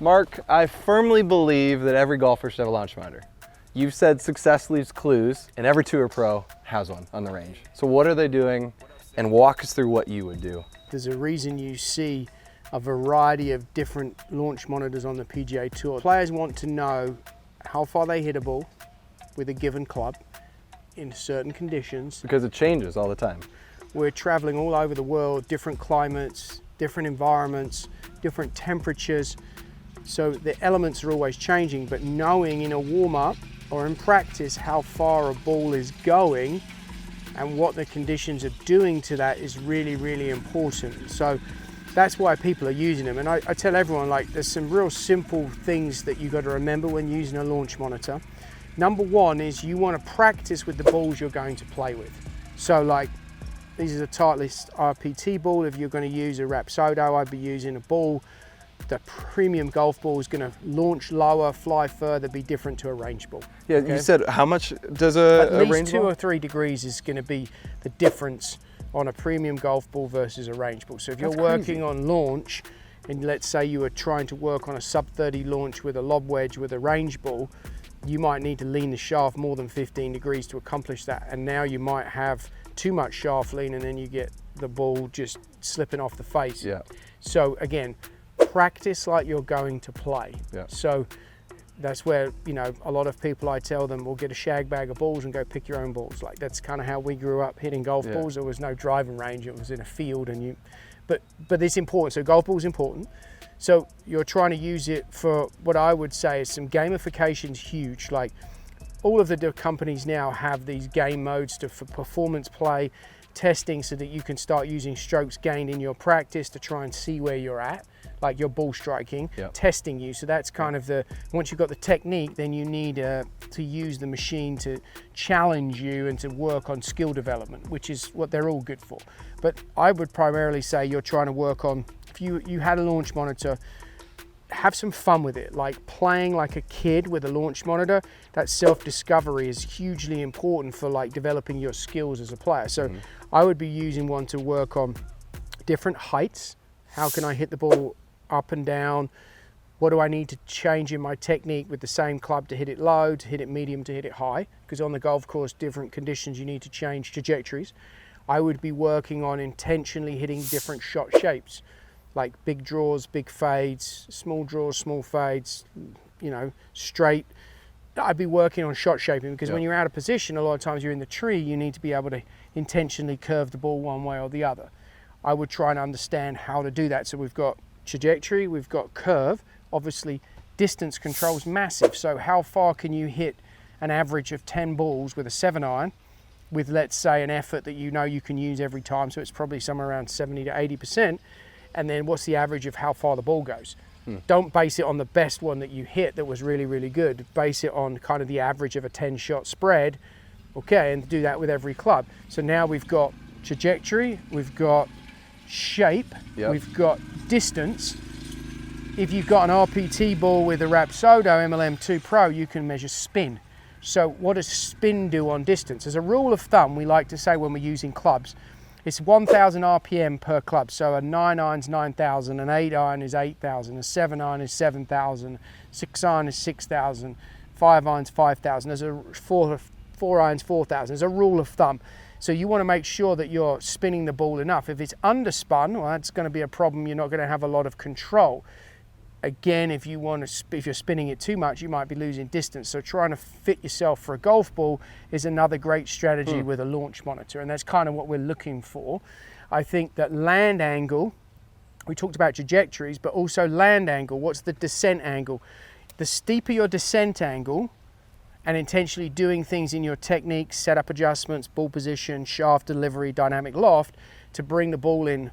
Mark, I firmly believe that every golfer should have a launch monitor. You've said success leaves clues, and every tour pro has one on the range. So what are they doing? And walk us through what you would do. There's a reason you see a variety of different launch monitors on the PGA Tour. Players want to know how far they hit a ball with a given club in certain conditions. Because it changes all the time. We're traveling all over the world, different climates, different environments, different temperatures. So the elements are always changing, but knowing in a warm-up or in practice how far a ball is going and what the conditions are doing to that is really, really important. So that's why people are using them. And I tell everyone, like, there's some real simple things that you got to remember when using a launch monitor. Number one is you want to practice with the balls you're going to play with. So like, this is a Titleist RPT ball. If you're going to use a Rapsodo, I'd be using a ball. The premium golf ball is going to launch lower, fly further, be different to a range ball. Yeah, okay? You said how much does a range ball? At least 2 or 3 degrees is going to be the difference on a premium golf ball versus a range ball. So if you're working on launch, and let's say you were trying to work on a sub 30 launch with a lob wedge with a range ball, you might need to lean the shaft more than 15 degrees to accomplish that. And now you might have too much shaft lean and then you get the ball just slipping off the face. Yeah. So again, practice like you're going to play. Yeah. So that's where, you know, a lot of people, I tell them, we'll get a shag bag of balls and go pick your own balls. Like, that's kind of how we grew up hitting golf balls. There was no driving range, it was in a field, and but it's important. So golf ball's important. So you're trying to use it for what I would say is some gamification's huge. Like, all of the companies now have these game modes for performance play, testing, so that you can start using strokes gained in your practice to try and see where you're at, like your ball striking, testing you. So that's kind of once you've got the technique, then you need to use the machine to challenge you and to work on skill development, which is what they're all good for. But I would primarily say you're trying to work on, if you had a launch monitor, have some fun with it, like playing like a kid with a launch monitor. That self-discovery is hugely important for like developing your skills as a player. So I would be using one to work on different heights. How can I hit the ball up and down? What do I need to change in my technique with the same club to hit it low, to hit it medium, to hit it high? Because on the golf course, different conditions, you need to change trajectories. I would be working on intentionally hitting different shot shapes, like big draws, big fades, small draws, small fades, you know, straight. I'd be working on shot shaping, because when you're out of position, a lot of times you're in the tree, you need to be able to intentionally curve the ball one way or the other. I would try and understand how to do that. So we've got trajectory, we've got curve. Obviously, distance control is massive. So how far can you hit an average of 10 balls with a 7-iron with, let's say, an effort that you know you can use every time? So it's probably somewhere around 70 to 80%. And then what's the average of how far the ball goes? Don't base it on the best one that you hit that was really, really good. Base it on kind of the average of a 10-shot spread, okay, and do that with every club. So now we've got trajectory, we've got shape, we've got distance. If you've got an RPT ball with a Rapsodo MLM2 Pro, you can measure spin. So what does spin do on distance? As a rule of thumb, we like to say when we're using clubs, it's 1,000 RPM per club. So a 9-iron's 9,000, an 8-iron is 8,000, a 7-iron is 7,000, 6-iron is 6,000, 5-iron's 5,000. There's a 4-iron's 4,000. There's a rule of thumb. So you want to make sure that you're spinning the ball enough. If it's underspun, well, that's going to be a problem. You're not going to have a lot of control. Again, if you're spinning it too much, you might be losing distance. So trying to fit yourself for a golf ball is another great strategy with a launch monitor, and that's kind of what we're looking for. I think that land angle, we talked about trajectories, but also land angle. What's the descent angle? The steeper your descent angle, and intentionally doing things in your technique, setup adjustments, ball position, shaft delivery, dynamic loft, to bring the ball in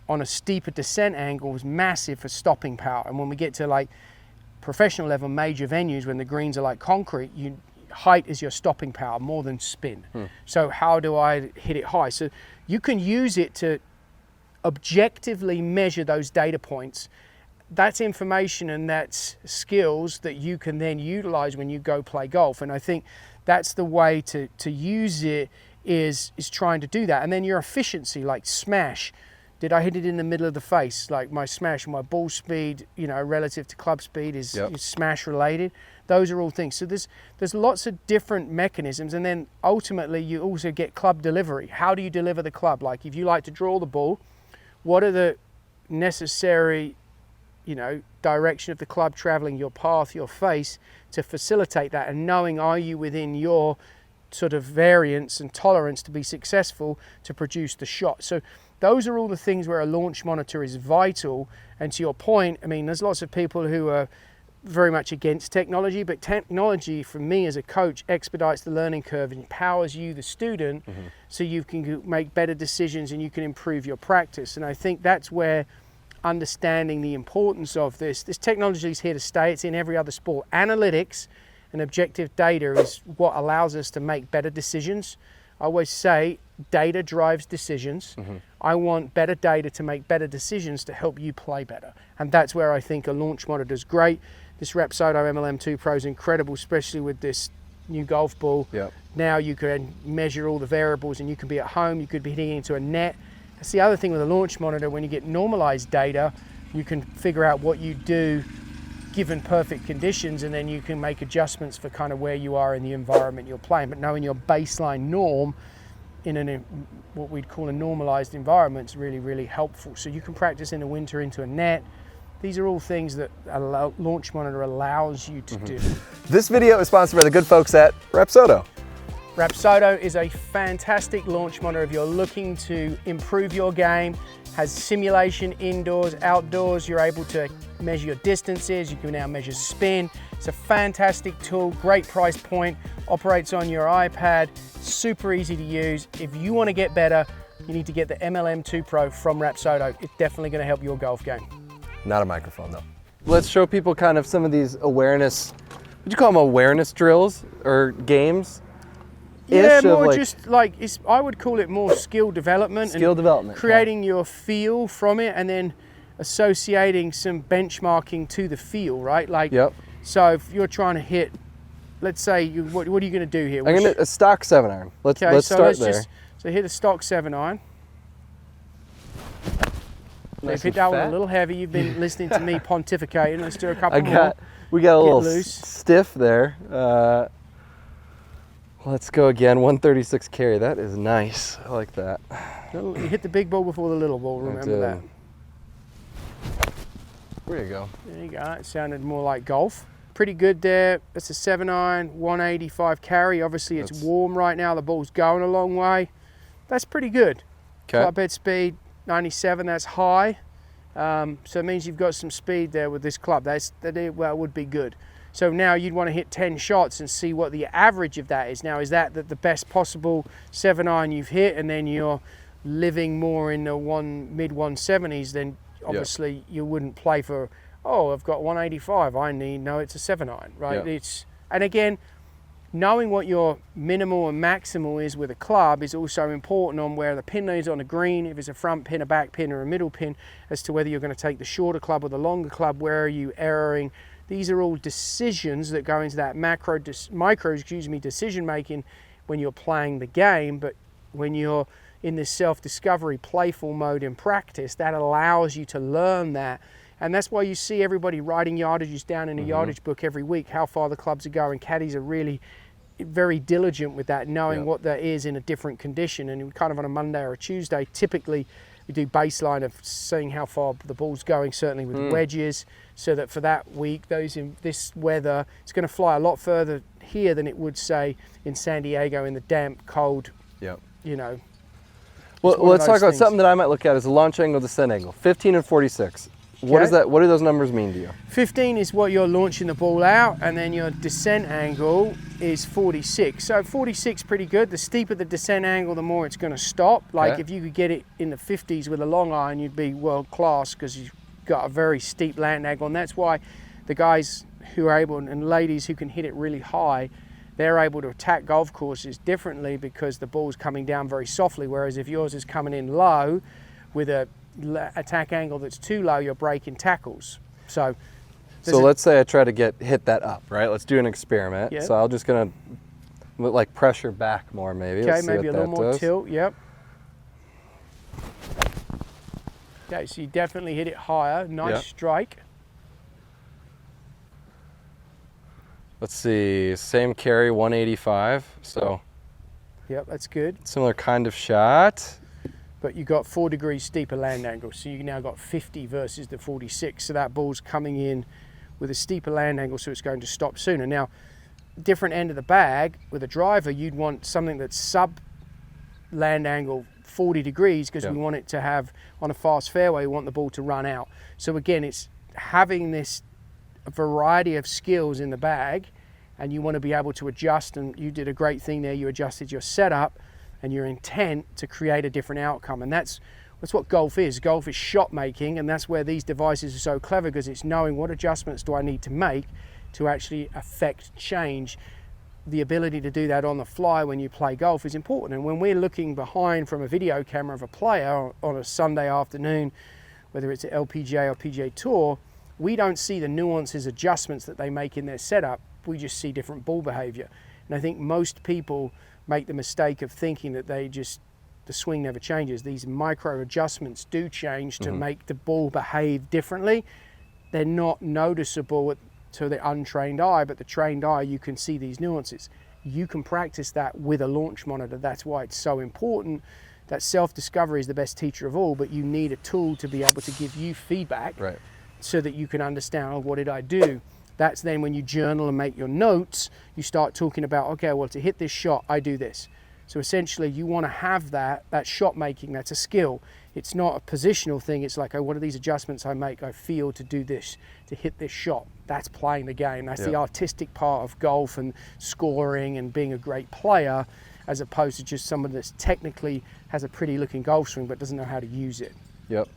on a steeper descent angle is massive for stopping power. And when we get to like professional level major venues, when the greens are like concrete, height is your stopping power more than spin. So how do I hit it high? So you can use it to objectively measure those data points. That's information and that's skills that you can then utilize when you go play golf. And I think that's the way to use it, is trying to do that. And then your efficiency, like smash. Did I hit it in the middle of the face? Like my smash, my ball speed, you know, relative to club speed is smash related. Those are all things. So there's lots of different mechanisms, and then ultimately you also get club delivery. How do you deliver the club? Like if you like to draw the ball, what are the necessary, you know, direction of the club traveling, your path, your face to facilitate that, and knowing are you within your sort of variance and tolerance to be successful to produce the shot. So those are all the things where a launch monitor is vital. And to your point, I mean, there's lots of people who are very much against technology, but technology for me as a coach expedites the learning curve and empowers you, the student, so you can make better decisions and you can improve your practice. And I think that's where understanding the importance of this technology is here to stay. It's in every other sport. Analytics and objective data is what allows us to make better decisions. I always say data drives decisions. I want better data to make better decisions to help you play better. And that's where I think a launch monitor is great. This Rapsodo MLM2 Pro is incredible, especially with this new golf ball. Now you can measure all the variables and you can be at home, you could be hitting into a net. That's the other thing with a launch monitor. When you get normalized data, you can figure out what you do given perfect conditions, and then you can make adjustments for kind of where you are in the environment you're playing. But knowing your baseline norm in what we'd call a normalized environment is really, really helpful. So you can practice in the winter into a net. These are all things that a launch monitor allows you to do. This video is sponsored by the good folks at Rapsodo. Rapsodo is a fantastic launch monitor if you're looking to improve your game. Has simulation indoors, outdoors. You're able to measure your distances. You can now measure spin. It's a fantastic tool, great price point, operates on your iPad, super easy to use. If you want to get better, you need to get the MLM2 Pro from Rapsodo. It's definitely going to help your golf game. Not a microphone though. Let's show people kind of some of these awareness, would you call them awareness drills or games? Yeah, more like, just like, I would call it more skill development. Creating your feel from it, and then associating some benchmarking to the feel, right? Like, so if you're trying to hit, let's say, what are you going to do here? I'm going to a stock 7-iron. Let's start there. So hit a stock 7-iron. Nice hit that one a little heavy. You've been listening to me pontificating. Let's do a couple more. We got a little stiff there. Let's go again, 136 carry. That is nice. I like that. You hit the big ball before the little ball, remember that. There you go. There you go. It sounded more like golf. Pretty good there. That's a 7-iron, 185 carry. Obviously it's warm right now. The ball's going a long way. That's pretty good. Club head speed, 97, that's high. So it means you've got some speed there with this club. That would be good. So now you'd want to hit 10 shots and see what the average of that is. Now, is that the best possible 7-iron you've hit, and then you're living more in the mid 170s, then obviously you wouldn't play for, oh, I've got 185, it's a 7-iron, right? And again, knowing what your minimal and maximal is with a club is also important on where the pin is on the green, if it's a front pin, a back pin, or a middle pin, as to whether you're going to take the shorter club or the longer club, where are you erring. These are all decisions that go into that micro decision making when you're playing the game. But when you're in this self-discovery, playful mode in practice, that allows you to learn that. And that's why you see everybody writing yardages down in a yardage book every week, how far the clubs are going. Caddies are really very diligent with that, knowing what that is in a different condition. And kind of on a Monday or a Tuesday, typically we do baseline of seeing how far the ball's going, certainly with wedges, so that for that week, those in this weather, it's going to fly a lot further here than it would, say, in San Diego in the damp, cold, you know. Well, let's talk about something that I might look at as a launch angle, descent angle, 15 and 46. What is that? What do those numbers mean to you? 15 is what you're launching the ball out, and then your descent angle is 46. So 46 pretty good. The steeper the descent angle, the more it's going to stop. Like if you could get it in the 50s with a long iron, you'd be world class, because you've got a very steep land angle. And that's why the guys who are able, and ladies who can hit it really high, they're able to attack golf courses differently, because the ball's coming down very softly. Whereas if yours is coming in low with a attack angle that's too low, you're breaking tackles. So let's say I try to hit that up, right? Let's do an experiment. So I'm just gonna like pressure back more, maybe. Okay, maybe a little more tilt. Okay, so you definitely hit it higher. Nice Yeah. strike. Let's see, same carry, 185. So Yep, that's good. similar kind of shot. But you got 4 degrees steeper land angle, so you now got 50 versus the 46. So that ball's coming in with a steeper land angle, so it's going to stop sooner. Now, different end of the bag with a driver, you'd want something that's sub land angle 40 degrees because we want it to have, on a fast fairway, we want the ball to run out. So again, it's having this variety of skills in the bag, and you want to be able to adjust, and you did a great thing there. You adjusted your setup and your intent to create a different outcome, and that's what golf is. Golf is shot making, and that's where these devices are so clever, because it's knowing what adjustments do I need to make to actually affect change. The ability to do that on the fly when you play golf is important. And when we're looking behind from a video camera of a player on a Sunday afternoon, whether it's an LPGA or PGA Tour, we don't see the nuances, adjustments that they make in their setup. We just see different ball behavior. And I think most people make the mistake of thinking that the swing never changes. These micro adjustments do change to make the ball behave differently. They're not noticeable to the untrained eye, but the trained eye, you can see these nuances. You can practice that with a launch monitor. That's why it's so important. That self-discovery is the best teacher of all, but you need a tool to be able to give you feedback so that you can understand, oh, what did I do? That's then when you journal and make your notes, you start talking about, okay, well, to hit this shot, I do this. So essentially you want to have that shot making, that's a skill. It's not a positional thing. It's like, oh, what are these adjustments I make? I feel to do this, to hit this shot. That's playing the game. That's the artistic part of golf and scoring and being a great player, as opposed to just someone that's technically has a pretty looking golf swing but doesn't know how to use it. Yep.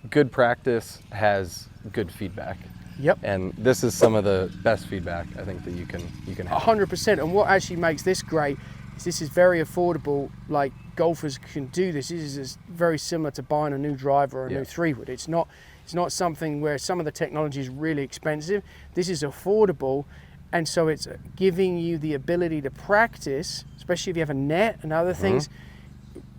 Good practice has good feedback. Yep. And this is some of the best feedback I think that you can have. 100%. And what actually makes this great is this is very affordable. Like, golfers can do this. This is very similar to buying a new driver or a new 3-wood. It's not something where some of the technology is really expensive. This is affordable, and so it's giving you the ability to practice, especially if you have a net and other things,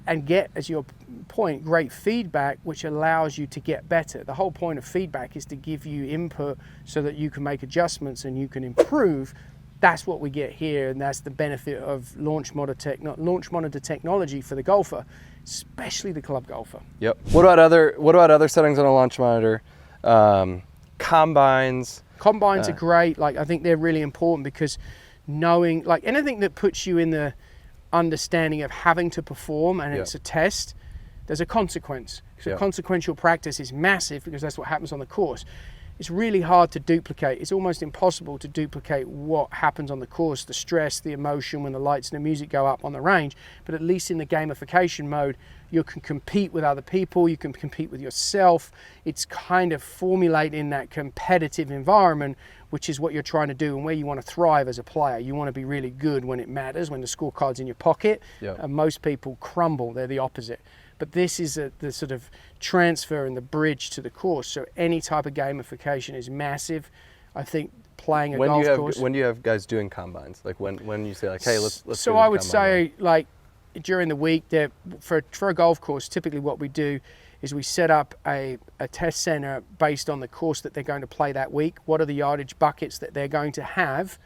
and get, as your point, great feedback, which allows you to get better. The whole point of feedback is to give you input so that you can make adjustments and you can improve. That's what we get here, and that's the benefit of launch monitor technology for the golfer, especially the club golfer. Yep. What about other settings on a launch monitor? Combines. Combines are great. Like, I think they're really important, because knowing, like, anything that puts you in the understanding of having to perform and it's a test, there's a consequence. So consequential practice is massive, because that's what happens on the course. It's really hard to duplicate. It's almost impossible to duplicate what happens on the course, the stress, the emotion when the lights and the music go up on the range. But at least in the gamification mode, you can compete with other people, you can compete with yourself. It's kind of formulating that competitive environment, which is what you're trying to do and where you want to thrive as a player. You want to be really good when it matters, when the scorecard's in your pocket. And most people crumble, they're the opposite. But this is the sort of transfer and the bridge to the course. So any type of gamification is massive. I think playing a golf course. When do you have guys doing combines? Like when you say, like, hey, let's So do I the would combine say, like, during the week, for a golf course, typically what we do is we set up a test center based on the course that they're going to play that week. What are the yardage buckets that they're going to have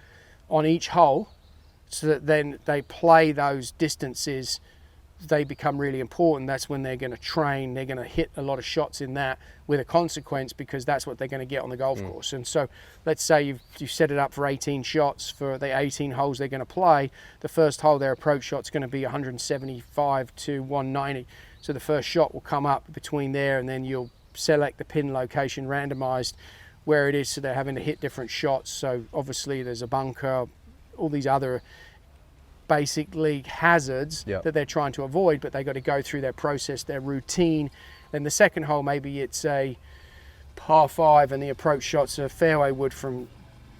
on each hole, so that then they play those distances. They become really important. That's when they're going to train. They're going to hit a lot of shots in that with a consequence, because that's what they're going to get on the golf course. And so let's say you've set it up for 18 shots for the 18 holes they're going to play. The first hole, their approach shot's going to be 175 to 190. So the first shot will come up between there, and then you'll select the pin location randomized where it is. So they're having to hit different shots. So obviously there's a bunker, all these other basically hazards that they're trying to avoid, but they got to go through their process, their routine. Then the second hole, maybe it's a par 5 and the approach shots are fairway wood from,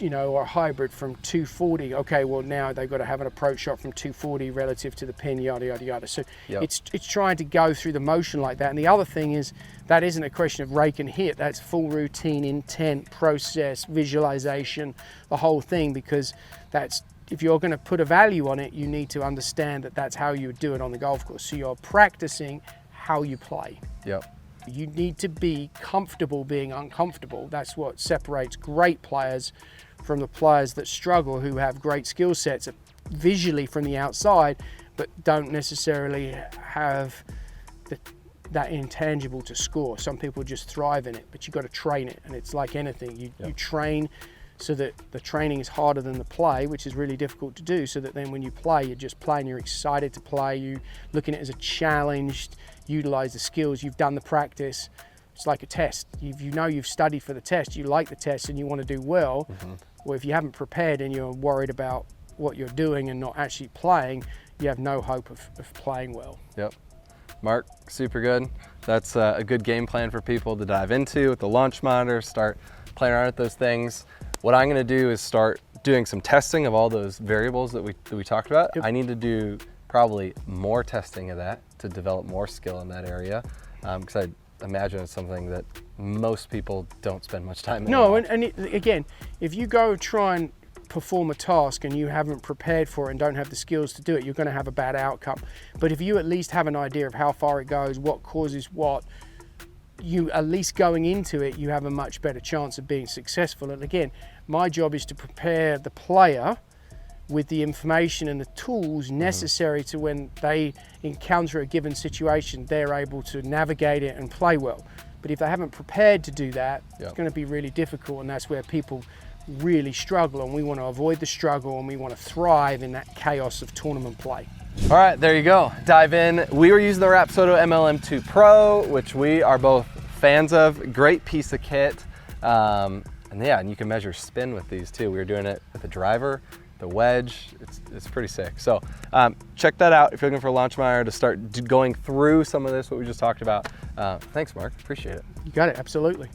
or a hybrid from 240. Okay, well, now they've got to have an approach shot from 240 relative to the pin, yada yada yada. So it's trying to go through the motion like that. And the other thing is, that isn't a question of rake and hit. That's full routine, intent, process, visualization, the whole thing, because if you're going to put a value on it, you need to understand that that's how you would do it on the golf course. So you're practicing how you play. Yep. You need to be comfortable being uncomfortable. That's what separates great players from the players that struggle, who have great skill sets visually from the outside, but don't necessarily have that intangible to score. Some people just thrive in it, but you've got to train it, and it's like anything. You train so that the training is harder than the play, which is really difficult to do, so that then when you play, you're just playing, you're excited to play, you looking at it as a challenge, utilize the skills, you've done the practice. It's like a test. You've studied for the test, you like the test and you want to do well. Well, if you haven't prepared and you're worried about what you're doing and not actually playing, you have no hope of playing well. Yep. Mark, super good. That's a good game plan for people to dive into with the launch monitor, start playing around with those things. What I'm going to do is start doing some testing of all those variables that we talked about. Yep. I need to do probably more testing of that to develop more skill in that area, because I imagine it's something that most people don't spend much time in. No, again, if you go try and perform a task and you haven't prepared for it and don't have the skills to do it, you're going to have a bad outcome. But if you at least have an idea of how far it goes, what causes what, you at least going into it, you have a much better chance of being successful. And again, my job is to prepare the player with the information and the tools necessary to when they encounter a given situation, they're able to navigate it and play well. But if they haven't prepared to do that, it's going to be really difficult, and that's where people really struggle, and we want to avoid the struggle and we want to thrive in that chaos of tournament play. All right, there you go. Dive in. We were using the Rapsodo MLM2 Pro, which we are both fans of. Great piece of kit. And you can measure spin with these too. We were doing it with the driver, the wedge. It's pretty sick. So check that out if you're looking for a launch monitor to start going through some of this, what we just talked about. Thanks, Mark. Appreciate it. You got it, absolutely.